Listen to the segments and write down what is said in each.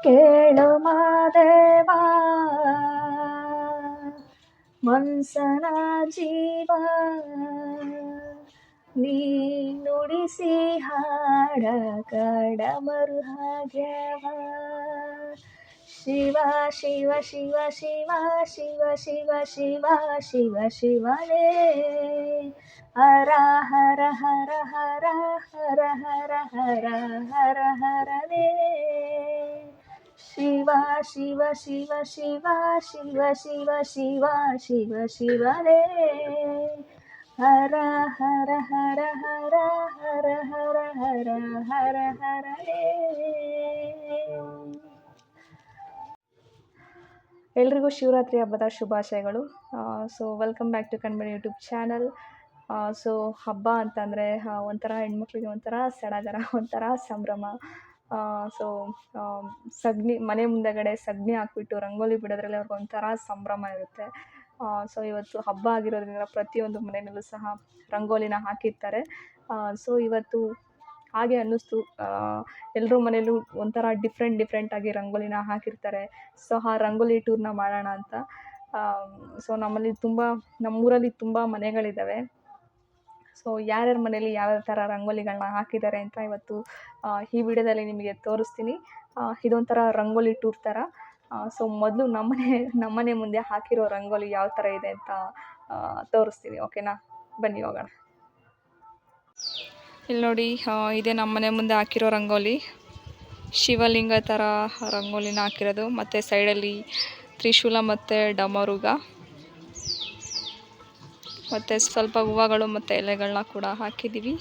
ಕೇಳು ಮಾದೇವ ಮನ್ಸನ ಜೀವ ನೀ ನುಡಿಸಿ ಹಾಡ ಕಡಮರು ಹಾಗ್ಯವ ಶಿವ ಶಿವ ಶಿವ ಶಿವ ಶಿವ ಶಿವ ಶಿವ ಶಿವ ಶಿವನೇ ಹರ ಹರ ಹರ ಹರ ಹರ ಹರ ಹರ ಹರ ಹರನೇ ಶಿವ ಶಿವ ಶಿವ ಶಿವ ಶಿವ ಶಿವ ಶಿವ ಶಿವ ಶಿವನೇ ಹರ ಹರ ಹರ ಹರ ಹರ ಹರ ಹರ ಹರ ಹರನೇ. ಎಲ್ರಿಗೂ ಶಿವರಾತ್ರಿ ಹಬ್ಬದ ಶುಭಾಶಯಗಳು. So welcome back to Kanmani YouTube channel. So ಹಬ್ಬ ಅಂತಂದರೆ ಒಂಥರ ಹೆಣ್ಮಕ್ಳಿಗೆ ಒಂಥರ ಸಡಗರ, ಒಂಥರ ಸಂಭ್ರಮ. ಸೊ ಸಗಣಿ ಮನೆ ಮುಂದೆಗಡೆ ಸಗಣಿ ಹಾಕ್ಬಿಟ್ಟು ರಂಗೋಲಿ ಬಿಡೋದ್ರಲ್ಲಿ ಅವ್ರಿಗೆ ಒಂಥರ ಸಂಭ್ರಮ ಇರುತ್ತೆ. ಸೊ ಇವತ್ತು ಹಬ್ಬ ಆಗಿರೋದ್ರಿಂದ ಪ್ರತಿಯೊಂದು ಮನೆಯಲ್ಲೂ ಸಹ ರಂಗೋಲಿನ ಹಾಕಿರ್ತಾರೆ. ಸೊ ಇವತ್ತು ಹಾಗೆ ಅನ್ನಿಸ್ತು, ಎಲ್ಲರ ಮನೇಲೂ ಒಂಥರ ಡಿಫ್ರೆಂಟಾಗಿ ರಂಗೋಲಿನ ಹಾಕಿರ್ತಾರೆ. ಸೊ ಆ ರಂಗೋಲಿ ಟೂರ್ನ ಮಾಡೋಣ ಅಂತ. ಸೊ ನಮ್ಮೂರಲ್ಲಿ ತುಂಬ ಮನೆಗಳಿದ್ದಾವೆ. ಸೊ ಯಾರ್ಯಾರ ಮನೇಲಿ ಯಾವ್ಯಾವ ಥರ ರಂಗೋಲಿಗಳನ್ನ ಹಾಕಿದ್ದಾರೆ ಅಂತ ಇವತ್ತು ಈ ವಿಡಿಯೋದಲ್ಲಿ ನಿಮಗೆ ತೋರಿಸ್ತೀನಿ. ಇದೊಂಥರ ರಂಗೋಲಿ ಟೂರ್ ಥರ. ಸೊ ಮೊದಲು ನಮ್ಮನೆ ಮುಂದೆ ಹಾಕಿರೋ ರಂಗೋಲಿ ಯಾವ ಥರ ಇದೆ ಅಂತ ತೋರಿಸ್ತೀನಿ. ಓಕೆನಾ, ಬನ್ನಿ ಹೋಗೋಣ. ಇಲ್ಲಿ ನೋಡಿ, ಇದೇ ನಮ್ಮನೆ ಮುಂದೆ ಹಾಕಿರೋ ರಂಗೋಲಿ. ಶಿವಲಿಂಗ ಥರ ರಂಗೋಲಿನ ಹಾಕಿರೋದು, ಮತ್ತು ಸೈಡಲ್ಲಿ ತ್ರಿಶೂಲ ಮತ್ತು ಡಮರುಗ, ಮತ್ತು ಸ್ವಲ್ಪ ಹೂವುಗಳು ಮತ್ತು ಎಲೆಗಳನ್ನ ಕೂಡ ಹಾಕಿದ್ದೀವಿ.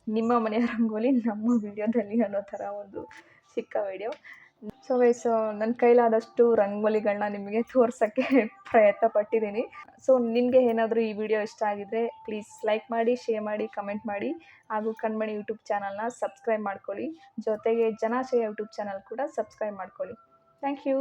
ನಿಮ್ಮ ಮನೆಯ ರಂಗೋಲಿ ನಮ್ಮ ವಿಡಿಯೋದಲ್ಲಿ ಅನ್ನೋ ಥರ ಒಂದು ಚಿಕ್ಕ ವಿಡಿಯೋ. ಸೊ ಗೈಸ್, ನನ್ನ ಕೈಲಾದಷ್ಟು ರಂಗೋಲಿಗಳನ್ನ ನಿಮಗೆ ತೋರ್ಸೋಕ್ಕೆ ಪ್ರಯತ್ನ ಪಟ್ಟಿದ್ದೀನಿ. ಸೊ ನಿಮಗೆ ಏನಾದರೂ ಈ ವಿಡಿಯೋ ಇಷ್ಟ ಆಗಿದ್ದರೆ ಪ್ಲೀಸ್ ಲೈಕ್ ಮಾಡಿ, ಶೇರ್ ಮಾಡಿ, ಕಮೆಂಟ್ ಮಾಡಿ, ಹಾಗೂ ಕಣ್ಮಣಿ ಯೂಟ್ಯೂಬ್ ಚಾನಲ್ನ ಸಬ್ಸ್ಕ್ರೈಬ್ ಮಾಡ್ಕೊಳ್ಳಿ. ಜೊತೆಗೆ ಜನಾಶಯ ಯೂಟ್ಯೂಬ್ ಚಾನಲ್ ಕೂಡ ಸಬ್ಸ್ಕ್ರೈಬ್ ಮಾಡ್ಕೊಳ್ಳಿ. Thank you.